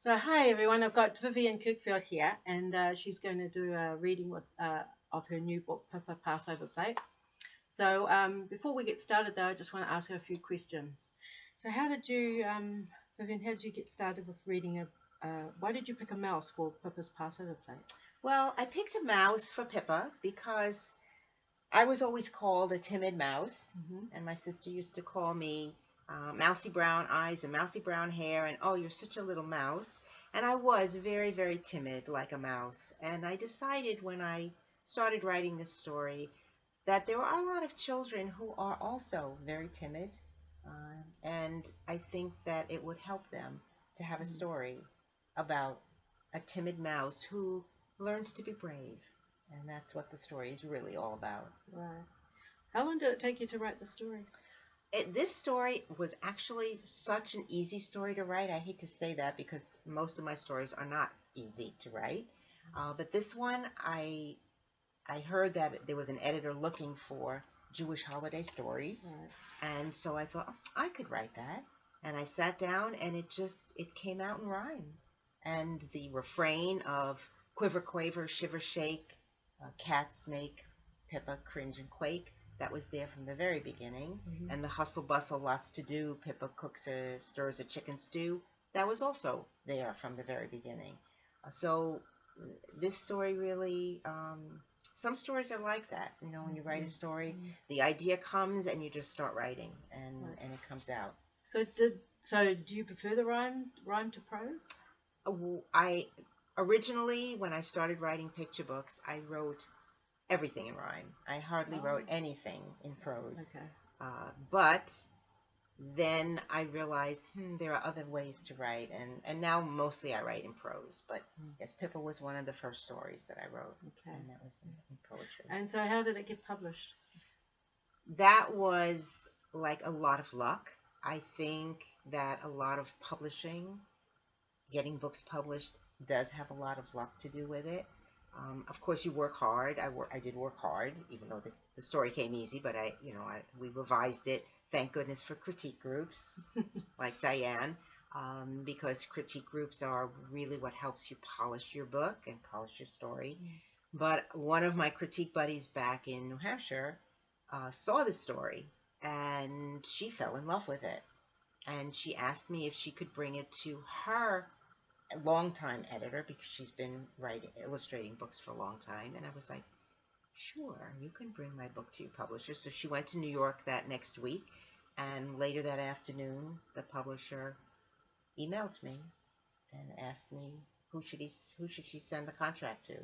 So, hi everyone, I've got Vivian Kirkfield here, and she's going to do a reading of her new book, Pippa Passover Plate. So, before we get started, though, I just want to ask her a few questions. So, Vivian, how did you get started with reading why did you pick a mouse for Pippa's Passover Plate? Well, I picked a mouse for Pippa because I was always called a timid mouse, and my sister used to call me mousy brown eyes and mousy brown hair, and oh, you're such a little mouse. And I was very, very timid, like a mouse. And I decided when I started writing this story that there are a lot of children who are also very timid, and I think that it would help them to have a story about a timid mouse who learns to be brave. And that's what the story is really all about. Right. How long did it take you to write the story? This story was actually such an easy story to write. I hate to say that because most of my stories are not easy to write. But this one, I heard that there was an editor looking for Jewish holiday stories. Right. And so I thought, oh, I could write that. And I sat down and it came out in rhyme. And the refrain of quiver, quaver, shiver, shake, cats make Pippa cringe and quake, that was there from the very beginning. And the hustle bustle, lots to do, Pippa stirs a chicken stew, that was also there from the very beginning. So this story really, some stories are like that. You know, when you write a story, the idea comes and you just start writing, and it comes out. So do you prefer the rhyme to prose? I originally, when I started writing picture books, I wrote everything in rhyme. I hardly wrote anything in prose. Okay. But then I realized there are other ways to write, and now mostly I write in prose. But yes, Pippa was one of the first stories that I wrote, and that was in poetry. And so how did it get published? That was like a lot of luck. I think that a lot of publishing, getting books published, does have a lot of luck to do with it. Of course, you work hard. I did work hard, even though the story came easy. But we revised it. Thank goodness for critique groups like Diane, because critique groups are really what helps you polish your book and polish your story. But one of my critique buddies back in New Hampshire saw the story, and she fell in love with it. And she asked me if she could bring it to her longtime editor, because she's been illustrating books for a long time. And I was like, sure, you can bring my book to your publisher. So she went to New York that next week, and later that afternoon, the publisher emailed me and asked me who should she send the contract to.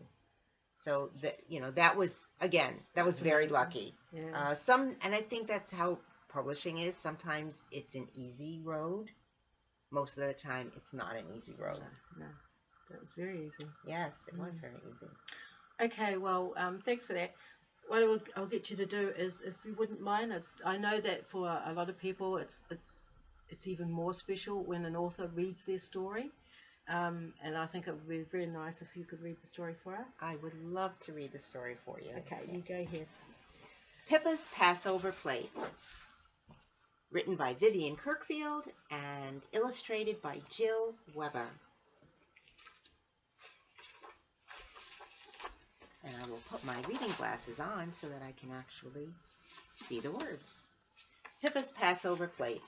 So that was very lucky. Yeah. And I think that's how publishing is. Sometimes it's an easy road. Most of the time, it's not an easy road. No, that was very easy. Yes, it was very easy. Okay, well, thanks for that. What I'll get you to do is, if you wouldn't mind, I know that for a lot of people, it's even more special when an author reads their story. And I think it would be very nice if you could read the story for us. I would love to read the story for you. Okay, you go ahead. Pippa's Passover Plate. Written by Vivian Kirkfield and illustrated by Jill Weber. And I will put my reading glasses on so that I can actually see the words. Pippa's Passover Plate.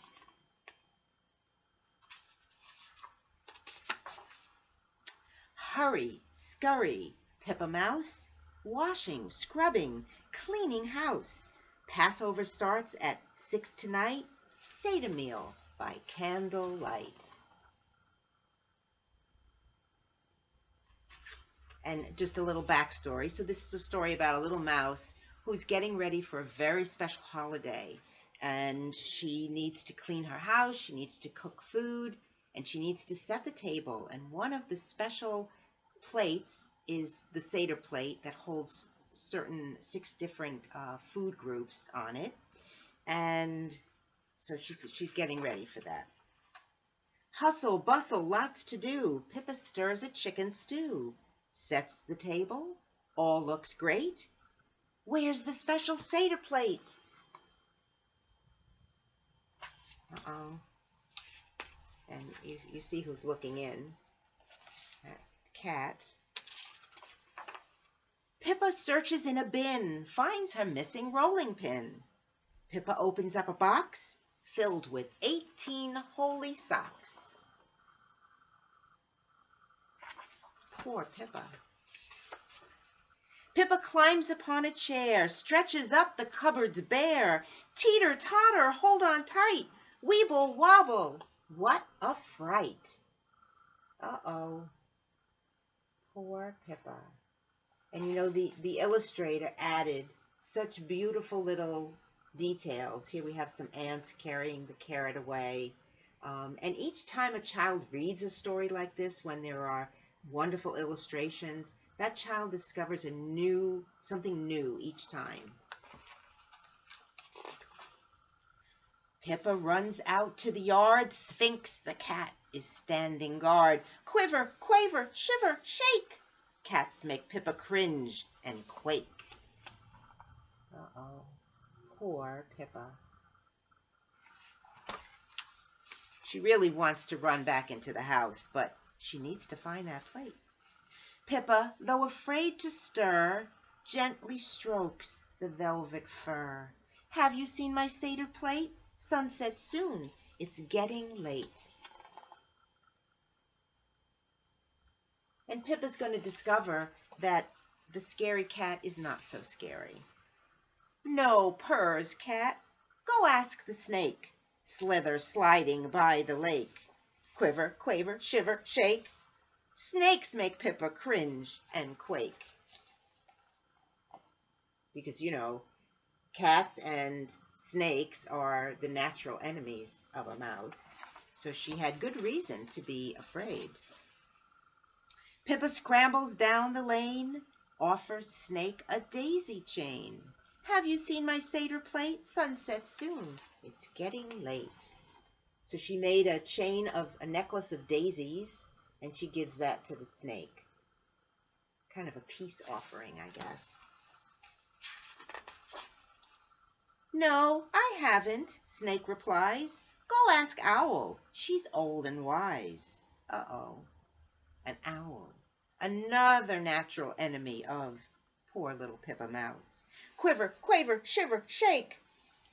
Hurry, scurry, Pippa Mouse. Washing, scrubbing, cleaning house. Passover starts at 6 tonight. Seder meal by candlelight. And just a little backstory. So this is a story about a little mouse who's getting ready for a very special holiday. And she needs to clean her house, she needs to cook food, and she needs to set the table. And one of the special plates is the Seder plate that holds 6 different food groups on it. And so she's getting ready for that. Hustle, bustle, lots to do. Pippa stirs a chicken stew. Sets the table. All looks great. Where's the special Seder plate? Uh-oh. And you see who's looking in. cat. Pippa searches in a bin, finds her missing rolling pin. Pippa opens up a box filled with 18 holy socks. Poor Pippa. Pippa climbs upon a chair, stretches up the cupboards bare. Teeter-totter, hold on tight. Weeble wobble, what a fright. Uh-oh. Poor Pippa. And you know, the illustrator added such beautiful little details. Here we have some ants carrying the carrot away. And each time a child reads a story like this, when there are wonderful illustrations, that child discovers something new each time. Pippa runs out to the yard. Sphinx the cat is standing guard. Quiver, quaver, shiver, shake. Cats make Pippa cringe and quake. Uh-oh. Poor Pippa. She really wants to run back into the house, but she needs to find that plate. Pippa, though afraid to stir, gently strokes the velvet fur. Have you seen my Seder plate? Sunset soon. It's getting late. And Pippa's going to discover that the scary cat is not so scary. No, purrs cat. Go ask the snake. Slither sliding by the lake. Quiver, quaver, shiver, shake. Snakes make Pippa cringe and quake. Because, you know, cats and snakes are the natural enemies of a mouse. So she had good reason to be afraid. Pippa scrambles down the lane, offers Snake a daisy chain. Have you seen my Seder plate? Sunset soon. It's getting late. So she made a necklace of daisies, and she gives that to the snake. Kind of a peace offering, I guess. No, I haven't, Snake replies. Go ask Owl. She's old and wise. Uh-oh. An owl. Another natural enemy of poor little Pippa Mouse. Quiver, quaver, shiver, shake.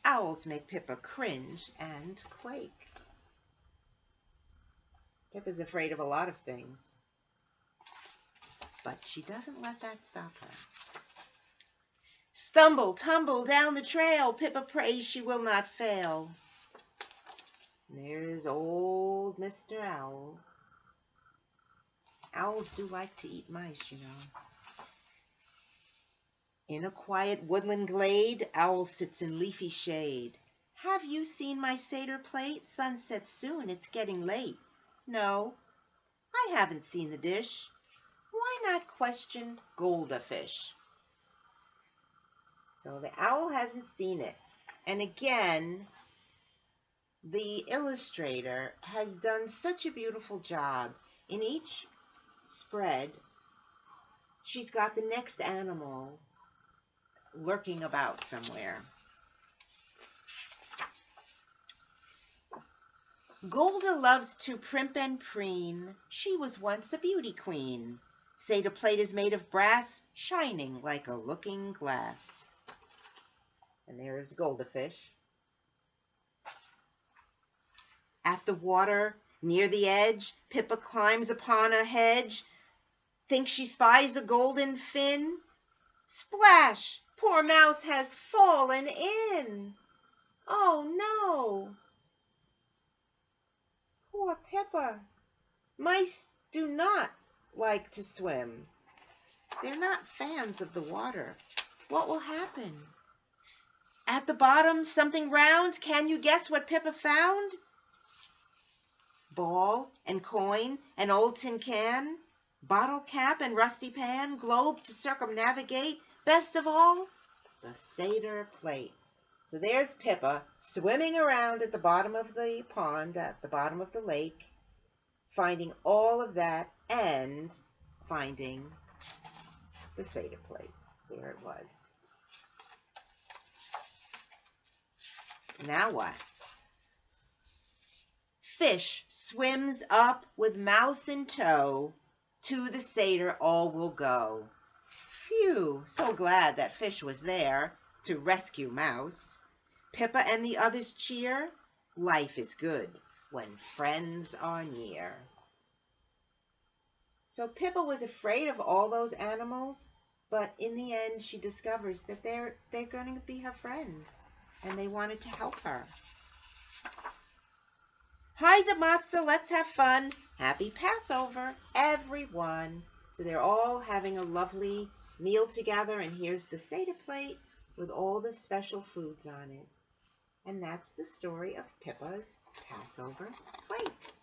Owls make Pippa cringe and quake. Pippa's afraid of a lot of things, but she doesn't let that stop her. Stumble, tumble down the trail, Pippa prays she will not fail. There's old Mr. Owl. Owls do like to eat mice, you know. In a quiet woodland glade, Owl sits in leafy shade. Have you seen my Seder plate? Sunset soon, it's getting late. No, I haven't seen the dish. Why not question Goldafish? So the owl hasn't seen it. And again, the illustrator has done such a beautiful job. In each spread, she's got the next animal lurking about somewhere. Golda loves to primp and preen. She was once a beauty queen. Seder plate is made of brass, shining like a looking glass. And there's Goldafish. At the water, near the edge, Pippa climbs upon a hedge. Thinks she spies a golden fin. Splash! Poor mouse has fallen in. Oh no! Poor Pippa. Mice do not like to swim. They're not fans of the water. What will happen? At the bottom, something round. Can you guess what Pippa found? Ball and coin, an old tin can, bottle cap and rusty pan, globe to circumnavigate. Best of all, the Seder plate. So there's Pippa swimming around at the bottom of the pond, at the bottom of the lake, finding all of that and finding the Seder plate. There it was. Now what? Fish swims up with mouse in tow To the Seder all will go. Phew, so glad that Fish was there to rescue Mouse. Pippa and the others cheer. Life is good when friends are near. So Pippa was afraid of all those animals, but in the end she discovers that they're going to be her friends, and they wanted to help her. Hide the matzah, let's have fun. Happy Passover, everyone. So they're all having a lovely meal together, and here's the Seder plate with all the special foods on it. And that's the story of Pippa's Passover plate.